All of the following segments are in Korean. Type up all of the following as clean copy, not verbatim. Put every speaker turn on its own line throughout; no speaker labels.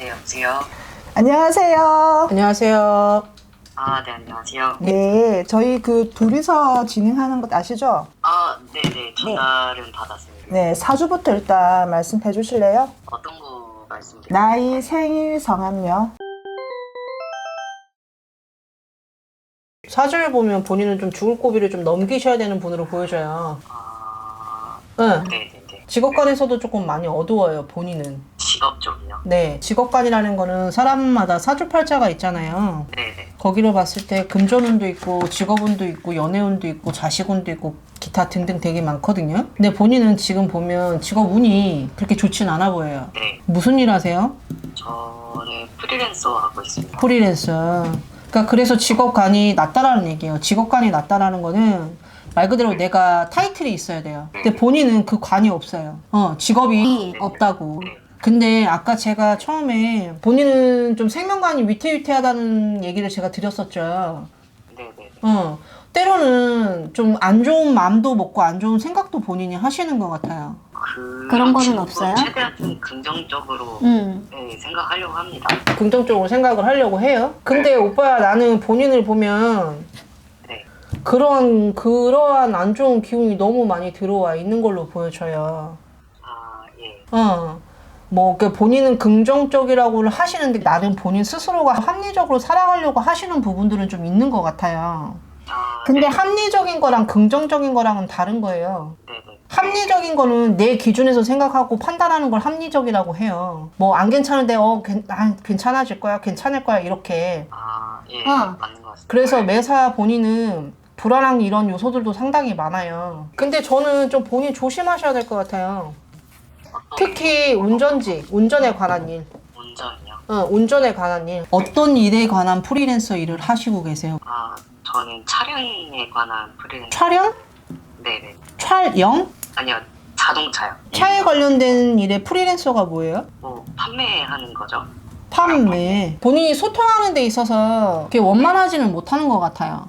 네, 여보세요?
안녕하세요.
안녕하세요.
네, 안녕하세요.
네, 저희 그 둘이서 진행하는 것 아시죠?
네네, 전화를 받았어요.
네, 사주부터 일단 말씀해 주실래요?
어떤 거 말씀드릴까요?
나이, 생일, 성함요.
사주를 보면 본인은 좀 죽을 고비를 좀 넘기셔야 되는 분으로 보여져요. 응.
네네네.
직업관에서도 조금 많이 어두워요, 본인은.
직업 쪽이요?
네. 직업관이라는 거는 사람마다 사주팔자가 있잖아요.
네네.
거기로 봤을 때 금전운도 있고 직업운도 있고 연애운도 있고 자식운도 있고 기타 등등 되게 많거든요. 근데 본인은 지금 보면 직업운이 그렇게 좋진 않아 보여요.
네,
무슨 일 하세요?
저는 프리랜서 하고 있습니다.
프리랜서. 그러니까 그래서 직업관이 낮다라는 얘기예요. 직업관이 낮다라는 거는 말 그대로 내가 타이틀이 있어야 돼요. 근데 본인은 그 관이 없어요. 직업이 없다고. 근데 아까 제가 처음에 본인은 좀 생명관이 위태위태하다는 얘기를 제가 드렸었죠.
네네.
때로는 좀 안 좋은 마음도 먹고 안 좋은 생각도 본인이 하시는 것 같아요.
그런 거는 없어요?
최대한 좀 긍정적으로 네, 생각하려고 합니다.
긍정적으로 생각을 하려고 해요. 근데 오빠야, 나는 본인을 보면
네.
그러한 안 좋은 기운이 너무 많이 들어와 있는 걸로 보여져요.
예.
그 본인은 긍정적이라고는 하시는데 나름 본인 스스로가 합리적으로 살아가려고 하시는 부분들은 좀 있는 것 같아요. 근데
네.
합리적인 거랑 긍정적인 거랑은 다른 거예요.
네네.
합리적인 거는 내 기준에서 생각하고 판단하는 걸 합리적이라고 해요. 뭐 안 괜찮은데 괜찮아질 거야, 괜찮을 거야 이렇게.
예. 맞는 것 같습니다.
그래서 매사 본인은 불안한 이런 요소들도 상당히 많아요. 근데 저는 좀 본인 조심하셔야 될 것 같아요. 특히 운전에 관한 일.
운전이요?
운전에 관한 일. 어떤 일에 관한 프리랜서 일을 하시고 계세요?
저는 차량에 관한 프리랜서.
촬영?
네네.
촬영?
아니요, 자동차요.
차에 관련된 일의 프리랜서가 뭐예요?
뭐 판매하는 거죠.
판매. 본인이 소통하는 데 있어서 그렇게 원만하지는 못하는 것 같아요.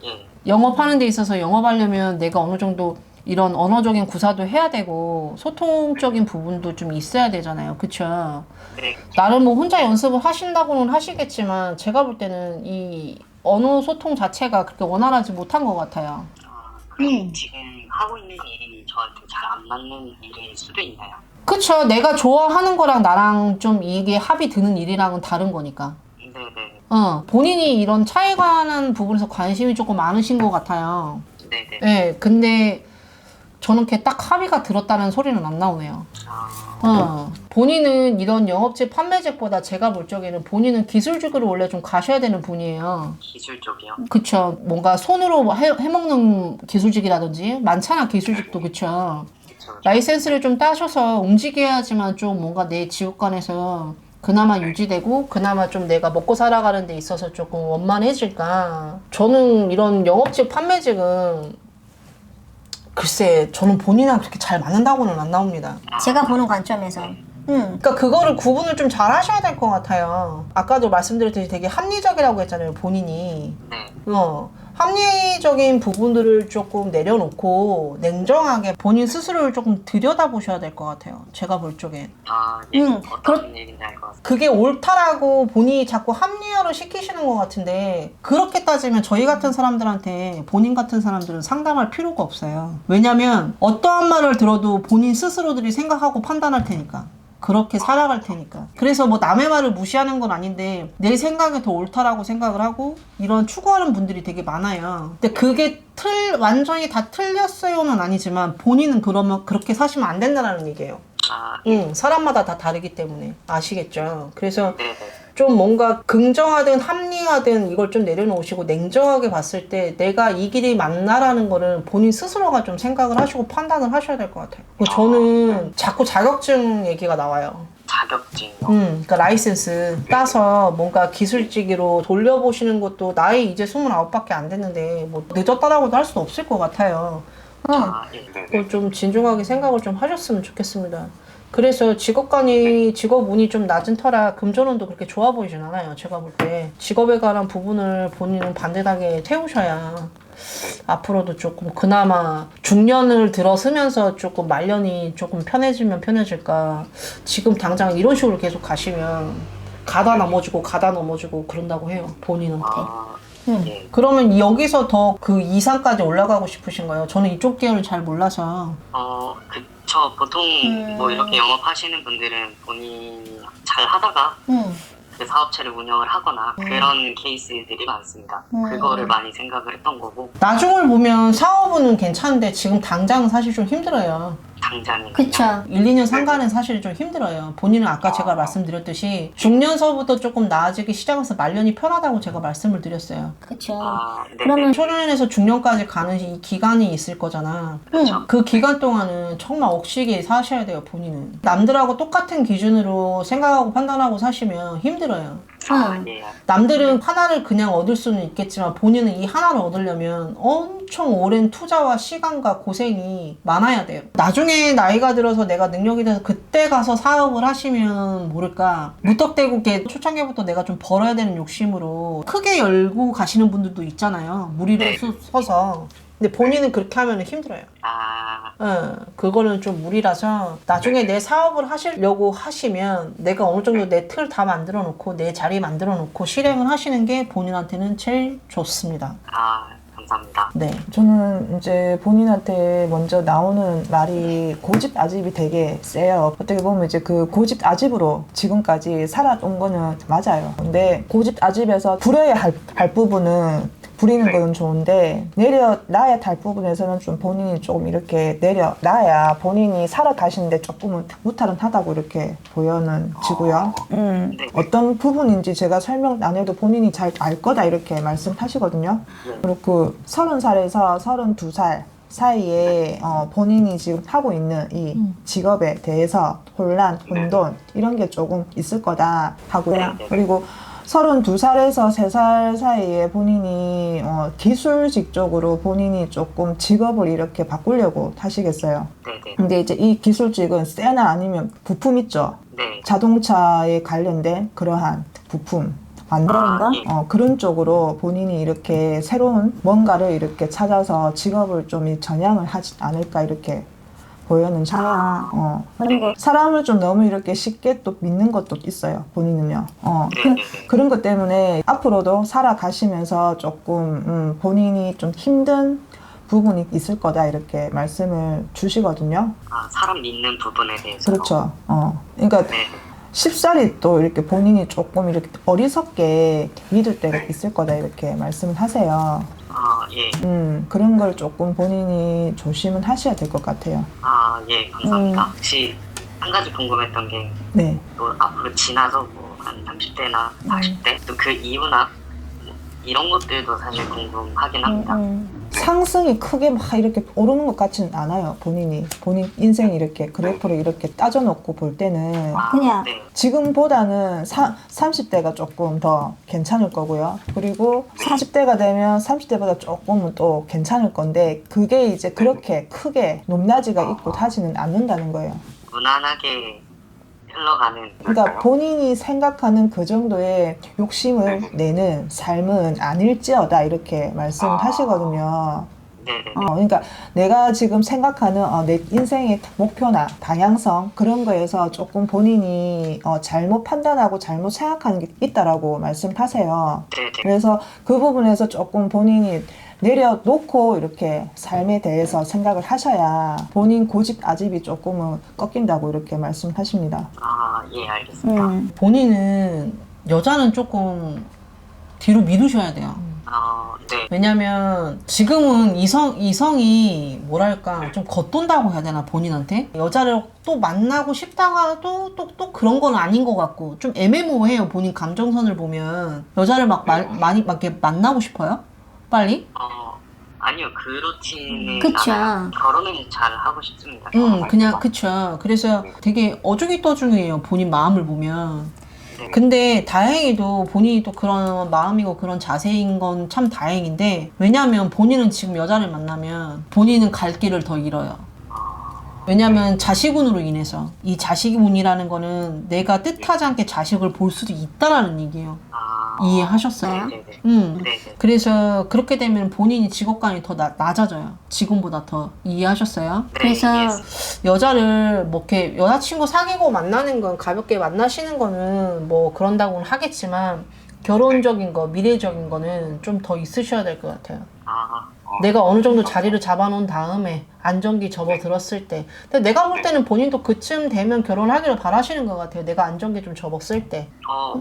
예.
영업하는 데 있어서 영업하려면 내가 어느 정도 이런 언어적인 구사도 해야 되고 소통적인 부분도 좀 있어야 되잖아요. 그쵸?
네.
나름 뭐 혼자 연습을 하신다고는 하시겠지만 제가 볼 때는 이 언어 소통 자체가 그렇게 원활하지 못한 것 같아요.
그럼 지금 하고 있는 일이 저한테 잘 안 맞는 일일 수도 있나요?
그쵸? 내가 좋아하는 거랑 나랑 좀 이게 합이 드는 일이랑은 다른 거니까.
네네.
본인이 이런 차에 관한 부분에서 관심이 조금 많으신 것 같아요.
네네.
네, 근데 저는 이렇게 딱 합의가 들었다는 소리는 안 나오네요. 본인은 이런 영업직 판매직보다 제가 볼 적에는 본인은 기술직으로 원래 좀 가셔야 되는 분이에요.
기술 쪽이요?
그쵸. 뭔가 손으로 해먹는 기술직이라든지 많잖아, 기술직도. 그쵸. 라이센스를 좀 따셔서 움직여야지만 좀 뭔가 내 직업관에서 그나마 유지되고 그나마 좀 내가 먹고 살아가는 데 있어서 조금 원만해질까. 저는 이런 영업직 판매직은 글쎄, 저는 본인이랑 그렇게 잘 맞는다고는 안 나옵니다.
제가 보는 관점에서.
그러니까 그거를 구분을 좀 잘 하셔야 될 것 같아요. 아까도 말씀드렸듯이 되게 합리적이라고 했잖아요, 본인이.
네.
합리적인 부분들을 조금 내려놓고 냉정하게 본인 스스로를 조금 들여다보셔야 될 것 같아요. 제가 볼 적엔.
예. 어떤 얘기인지 알 것 같습니다.
그게 옳다라고 본인이 자꾸 합리화를 시키시는 것 같은데 그렇게 따지면 저희 같은 사람들한테 본인 같은 사람들은 상담할 필요가 없어요. 왜냐면 어떠한 말을 들어도 본인 스스로들이 생각하고 판단할 테니까. 그렇게 살아갈 테니까. 그래서 뭐 남의 말을 무시하는 건 아닌데 내 생각이 더 옳다라고 생각을 하고 이런 추구하는 분들이 되게 많아요. 근데 그게 완전히 다 틀렸어요는 아니지만 본인은 그러면 그렇게 사시면 안 된다는 얘기예요. 사람마다 다 다르기 때문에 아시겠죠? 그래서
네네.
좀 뭔가 긍정하든 합리하든 이걸 좀 내려놓으시고 냉정하게 봤을 때 내가 이 길이 맞나라는 거를 본인 스스로가 좀 생각을 하시고 판단을 하셔야 될 것 같아요. 저는 자꾸 자격증 얘기가 나와요.
자격증이요?
그러니까 라이센스 따서 뭔가 기술직으로 돌려보시는 것도 나이 이제 29밖에 안 됐는데 뭐 늦었다라고도 할 수는 없을 것 같아요.
예.
그걸 좀 진중하게 생각을 좀 하셨으면 좋겠습니다. 그래서 직업운이 좀 낮은 터라 금전운도 그렇게 좋아 보이진 않아요. 제가 볼 때 직업에 관한 부분을 본인은 반듯하게 태우셔야 앞으로도 조금 그나마 중년을 들어서면서 조금 말년이 조금 편해지면 편해질까. 지금 당장 이런 식으로 계속 가시면 가다 넘어지고 그런다고 해요, 본인한테.
예.
그러면 여기서 더 그 이상까지 올라가고 싶으신 거예요? 저는 이쪽 계열을 잘 몰라서.
그쵸. 보통 뭐 이렇게 영업하시는 분들은 본인이 잘 하다가 그 사업체를 운영을 하거나 그런 케이스들이 많습니다. 그거를 많이 생각을 했던 거고.
나중을 보면 사업은 괜찮은데 지금 당장은 사실 좀 힘들어요.
당장에.
그쵸.
1, 2년 상간은 사실 좀 힘들어요. 본인은 아까 제가 말씀드렸듯이 중년서부터 조금 나아지기 시작해서 말년이 편하다고 제가 말씀을 드렸어요.
그쵸.
네.
그러면
초년에서 중년까지 가는 이 기간이 있을 거잖아. 그 기간 동안은 정말 억시기에 사셔야 돼요, 본인은. 남들하고 똑같은 기준으로 생각하고 판단하고 사시면 힘들어요.
예.
남들은 하나를 그냥 얻을 수는 있겠지만 본인은 이 하나를 얻으려면 엄청 오랜 투자와 시간과 고생이 많아야 돼요. 나중에 나이가 들어서 내가 능력이 돼서 그때 가서 사업을 하시면 모를까 무턱대고 이렇게 초창기부터 내가 좀 벌어야 되는 욕심으로 크게 열고 가시는 분들도 있잖아요. 무리로 서서. 근데 본인은 그렇게 하면 힘들어요. 그거는 좀 무리라서 나중에 내 사업을 하시려고 하시면 내가 어느 정도 내 틀 다 만들어 놓고 내 자리 만들어 놓고 실행을 하시는 게 본인한테는 제일 좋습니다.
감사합니다.
네.
저는 이제 본인한테 먼저 나오는 말이 고집아집이 되게 세요. 어떻게 보면 이제 그 고집아집으로 지금까지 살아온 거는 맞아요. 근데 고집아집에서 부려야 할 부분은 부리는 거는 좋은데 내려놔야 할 부분에서는 좀 본인이 조금 이렇게 내려놔야 본인이 살아가시는데 조금은 무탈은하다고 이렇게 보여지고요. 어떤 부분인지 제가 설명 안 해도 본인이 잘 알 거다 이렇게 말씀하시거든요. 그리고 30살에서 32살 사이에 본인이 지금 하고 있는 이 직업에 대해서 혼란, 혼돈 이런 게 조금 있을 거다 하고요. 그리고 32살에서 3살 사이에 본인이 기술직 쪽으로 본인이 조금 직업을 이렇게 바꾸려고 하시겠어요.
네네.
근데 이제 이 기술직은 쇠나 아니면 부품 있죠.
네.
자동차에 관련된 그러한 부품 만드는 거? 그런 쪽으로 본인이 이렇게 새로운 뭔가를 이렇게 찾아서 직업을 좀 전향을 하지 않을까 이렇게 보여지잖아요. 그리고 사람을 좀 너무 이렇게 쉽게 또 믿는 것도 있어요. 본인은요. 그런 것 때문에 앞으로도 살아가시면서 조금 본인이 좀 힘든 부분이 있을 거다 이렇게 말씀을 주시거든요.
사람 믿는 부분에 대해서.
그렇죠. 그러니까
네.
쉽사리 또 이렇게 본인이 조금 이렇게 어리석게 믿을 때가 있을 거다 이렇게 말씀을 하세요.
예.
그런 걸 조금 본인이 조심은 하셔야 될 것 같아요.
예, 감사합니다. 혹시 한 가지 궁금했던 게,
네.
또 앞으로 지나서 뭐 한 30대나 40대, 또 그 이후나 뭐 이런 것들도 사실 궁금하긴 합니다.
상승이 크게 막 이렇게 오르는 것 같지는 않아요. 본인 인생이 이렇게 그래프를 이렇게 따져놓고 볼 때는
그냥
네.
지금보다는 30대가 조금 더 괜찮을 거고요. 그리고 40대가 되면 30대보다 조금은 또 괜찮을 건데 그게 이제 그렇게 크게 높낮이가 있고 하지는 않는다는 거예요.
무난하게 흘러가는.
그러니까 본인이 생각하는 그 정도의 욕심을 내는 삶은 아닐지어다 이렇게 말씀을 하시거든요.
네네.
그러니까 내가 지금 생각하는 내 인생의 목표나 방향성 그런 거에서 조금 본인이 잘못 판단하고 잘못 생각하는 게 있다라고 말씀하세요.
네네.
그래서 그 부분에서 조금 본인이 내려놓고 이렇게 삶에 대해서 생각을 하셔야 본인 고집 아집이 조금은 꺾인다고 이렇게 말씀하십니다.
예, 알겠습니다.
본인은 여자는 조금 뒤로 미루셔야 돼요.
네.
왜냐면 지금은 이성이 뭐랄까 좀 겉돈다고 해야 되나 본인한테 여자를 또 만나고 싶다가 또 그런 건 아닌 것 같고 좀 애매모호해요. 본인 감정선을 보면 여자를 많이 막 이렇게 만나고 싶어요? 빨리?
아니요, 그렇지는
그쵸.
않아요. 결혼은 잘 하고 싶습니다.
그냥 그쵸. 그래서 되게 어중이떠중이에요. 본인 마음을 보면. 근데 다행히도 본인이 또 그런 마음이고 그런 자세인 건 참 다행인데 왜냐면 본인은 지금 여자를 만나면 본인은 갈 길을 더 잃어요. 왜냐면 자식운으로 인해서 이 자식운이라는 거는 내가 뜻하지 않게 자식을 볼 수도 있다라는 얘기예요. 이해하셨어요?
네네. 네네.
그래서 그렇게 되면 본인이 직업관이 더 낮아져요. 지금보다 더. 이해하셨어요?
네,
그래서
이해했습니다.
여자를 뭐 이렇게 여자친구 사귀고 만나는 건 가볍게 만나시는 거는 뭐 그런다고는 하겠지만 결혼적인 거, 미래적인 거는 좀 더 있으셔야 될 것 같아요. 내가 어느 정도 자리를 잡아놓은 다음에 안정기 접어들었을 때. 근데 내가 볼 때는 본인도 그쯤 되면 결혼하기를 바라시는 것 같아요. 내가 안정기 좀 접었을 때.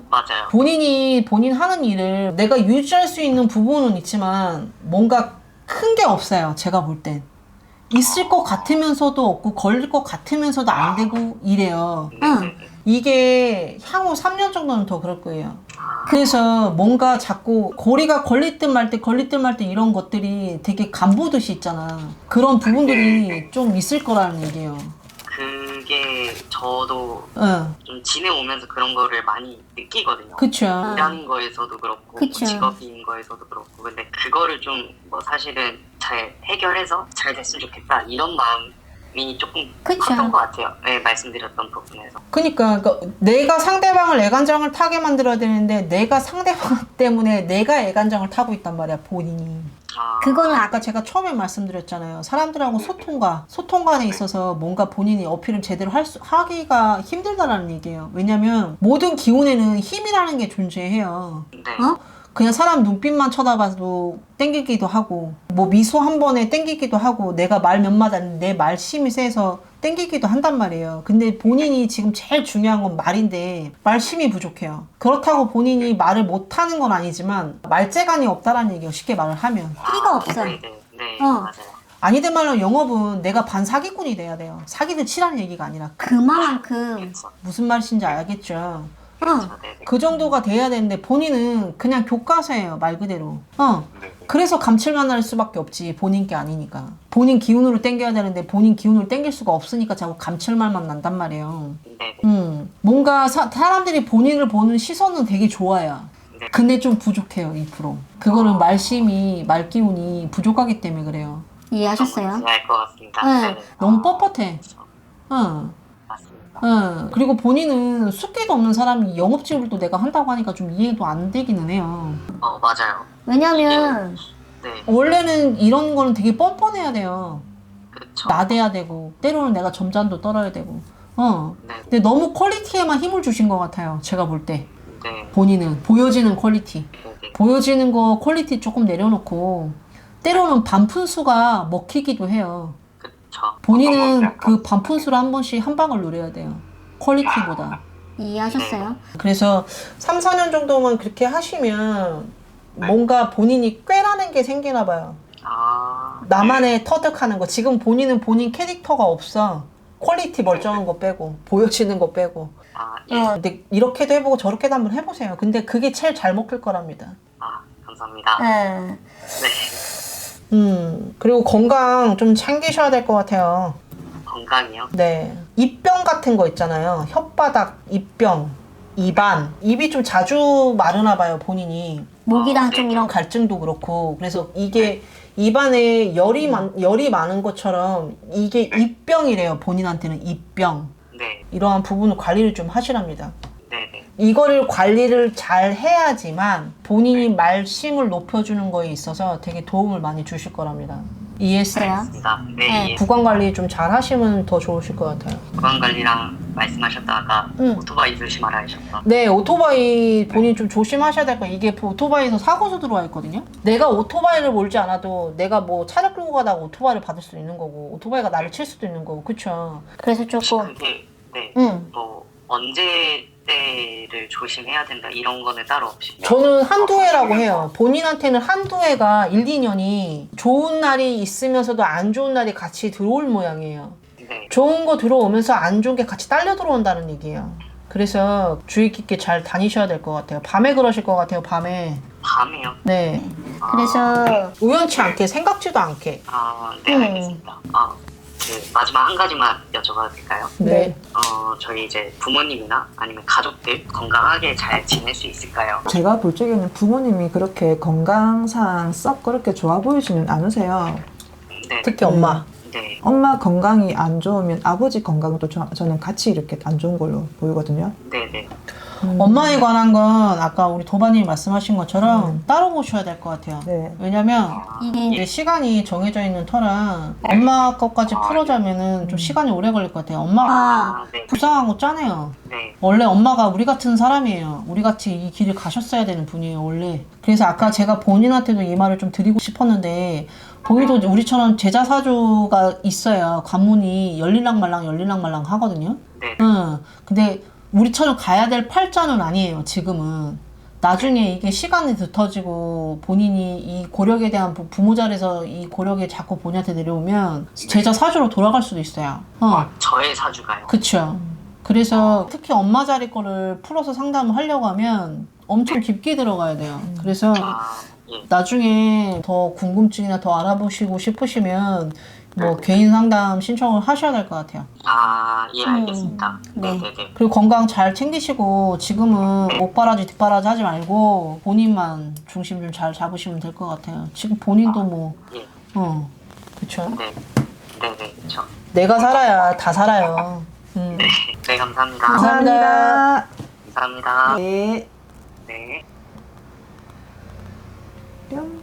맞아요.
본인이 본인 하는 일을 내가 유지할 수 있는 부분은 있지만 뭔가 큰 게 없어요. 제가 볼 땐. 있을 것 같으면서도 없고 걸릴 것 같으면서도 안 되고 이래요. 이게 향후 3년 정도는 더 그럴 거예요. 그래서 뭔가 자꾸 고리가 걸릴 듯 말 듯 걸릴 듯 말 듯 이런 것들이 되게 간보듯이 있잖아. 그런 부분들이 좀 있을 거라는 얘기예요.
그게 저도
응.
좀 지내오면서 그런 거를 많이 느끼거든요.
그쵸.
일하는 거에서도 그렇고
그쵸.
직업인 거에서도 그렇고 근데 그거를 좀 뭐 사실은 잘 해결해서 잘 됐으면 좋겠다 이런 마음이 조금
그쵸.
컸던 것 같아요. 네, 말씀드렸던 부분에서.
그러니까 내가 상대방을 애간장을 타게 만들어야 되는데 내가 상대방 때문에 내가 애간장을 타고 있단 말이야, 본인이.
그거는
아까 제가 처음에 말씀드렸잖아요. 사람들하고 소통 간에 있어서 뭔가 본인이 어필을 제대로 하기가 힘들다라는 얘기예요. 왜냐면 모든 기운에는 힘이라는 게 존재해요.
네.
그냥 사람 눈빛만 쳐다봐도 땡기기도 하고 뭐 미소 한 번에 땡기기도 하고 내가 말 몇 마디 안 내 말심이 세서 땡기기도 한단 말이에요. 근데 본인이 지금 제일 중요한 건 말인데 말심이 부족해요. 그렇다고 본인이 말을 못하는 건 아니지만 말재간이 없다라는 얘기예요. 쉽게 말을 하면.
끼가 없어.
네,
어.
맞아요.
아니든 말로 영업은 내가 반사기꾼이 돼야 돼요. 사기를 치라는 얘기가 아니라.
그만큼
그렇죠.
무슨 말인지 알겠죠?
네.
그 정도가 돼야 되는데 본인은 그냥 교과서예요. 말 그대로. 그래서 감칠맛 날 수밖에 없지. 본인 게 아니니까. 본인 기운으로 땡겨야 되는데 본인 기운으로 땡길 수가 없으니까 자꾸 감칠맛만 난단 말이에요.
네.
뭔가 사람들이 본인을 보는 시선은 되게 좋아요. 근데 좀 부족해요. 2%. 그거는 말심이 말기운이 부족하기 때문에 그래요.
이해하셨어요?
이해할 것 같습니다.
네.
네.
너무 뻣뻣해. 응.
맞습니다.
그리고 본인은 숫기도 없는 사람이 영업직을 또 내가 한다고 하니까 좀 이해도 안 되기는 해요.
맞아요.
왜냐면
네.
원래는 이런 거는 되게 뻔뻔해야 돼요.
그렇죠.
나대야 되고 때로는 내가 점잖도 떨어야 되고.
네.
근데 너무 퀄리티에만 힘을 주신 것 같아요. 제가 볼 때.
네.
본인은 보여지는 퀄리티.
네.
보여지는 거 퀄리티 조금 내려놓고 때로는 반푼수가 먹히기도 해요.
그렇죠.
본인은 그 반푼수를 한 번씩 한 방을 노려야 돼요. 퀄리티보다.
이해하셨어요?
그래서 3, 4년 정도만 그렇게 하시면 뭔가 본인이 꾀라는 게 생기나 봐요. 나만의 터득하는 거. 지금 본인은 본인 캐릭터가 없어. 퀄리티 멀쩡한 거 빼고 보여지는 거 빼고. 근데 이렇게도 해보고 저렇게도 한번 해보세요. 근데 그게 제일 잘 먹힐 거랍니다.
감사합니다.
네.
그리고 건강 좀 챙기셔야 될 것 같아요.
건강이요?
네. 입병 같은 거 있잖아요. 혓바닥, 입병, 입안. 입이 좀 자주 마르나 봐요, 본인이.
목이랑 좀
이런 갈증도 그렇고. 그래서 이게 입안에 열이 많은 것처럼 이게 입병이래요, 본인한테는 입병.
네.
이러한 부분을 관리를 좀 하시랍니다.
네네.
이거를 관리를 잘 해야지만 본인이 말심을 높여주는 거에 있어서 되게 도움을 많이 주실 거랍니다. 이해했어요?
알겠습니다. 네.
네.
예.
구강 관리 좀 잘 하시면 더 좋으실 것 같아요.
건강관리랑 말씀하셨다가 오토바이 조심하라 하셨다.
네, 오토바이 본인 좀 조심하셔야 될 거예요. 이게 오토바이에서 사고도 들어와 있거든요. 내가 오토바이를 몰지 않아도 내가 뭐 차를 끌고 가다가 오토바이를 받을 수도 있는 거고 오토바이가 나를 칠 수도 있는 거고 그쵸?
그래서 조금
그게 네.
응.
뭐 언제 때를 조심해야 된다 이런 거는 따로 없이.
저는 한두 해라고 해요. 본인한테는 한두 해가 1, 2년이 좋은 날이 있으면서도 안 좋은 날이 같이 들어올 모양이에요.
네.
좋은 거 들어오면서 안 좋은 게 같이 딸려 들어온다는 얘기예요. 그래서 주의 깊게 잘 다니셔야 될 것 같아요. 밤에 그러실 것 같아요, 밤에.
밤에요?
네.
그래서
우연치 않게, 생각지도 않게.
네, 알겠습니다. 마지막 한 가지만 여쭤봐도 될까요?
네.
저희 이제 부모님이나 아니면 가족들 건강하게 잘 지낼 수 있을까요?
제가 볼 적에는 부모님이 그렇게 건강상 썩 그렇게 좋아 보이지는 않으세요.
네.
특히 엄마.
네.
엄마 건강이 안 좋으면 아버지 건강도 저는 같이 이렇게 안 좋은 걸로 보이거든요.
네네.
엄마에 관한 건 아까 우리 도반님이 말씀하신 것처럼 따로 보셔야 될 것 같아요.
네.
왜냐면
이게
이제 시간이 정해져 있는 터라 엄마 것까지 풀어자면은 좀 시간이 오래 걸릴 것 같아요. 엄마가
아, 네.
불쌍하고 짜네요.
네.
원래 엄마가 우리 같은 사람이에요. 우리 같이 이 길을 가셨어야 되는 분이에요, 원래. 그래서 아까 제가 본인한테도 이 말을 좀 드리고 싶었는데, 본인도 우리처럼 제자 사주가 있어야 관문이 열리랑 말랑 하거든요.
네.
응. 근데 우리처럼 가야 될 팔자는 아니에요, 지금은. 나중에 이게 시간이 늦어지고 본인이 이 고력에 대한 부모 자리에서 이 고력이 자꾸 본인한테 내려오면 제자 사주로 돌아갈 수도 있어요.
저의 사주가요.
그쵸. 그래서 특히 엄마 자리 거를 풀어서 상담을 하려고 하면 엄청 깊게 들어가야 돼요. 그래서
아, 예.
나중에 더 궁금증이나 더 알아보시고 싶으시면 뭐 개인 상담 신청을 하셔야 될 것 같아요.
아, 예, 알겠습니다.
네.
네네네.
그리고 건강 잘 챙기시고 지금은 목바라지 뒷바라지 하지 말고 본인만 중심 좀 잘 잡으시면 될 것 같아요. 지금 본인도 뭐,
예.
그쵸.
네. 네네, 그쵸.
내가 살아야 다 살아요.
네, 감사합니다.
감사합니다.
감사합니다.
네.
네.
뿅.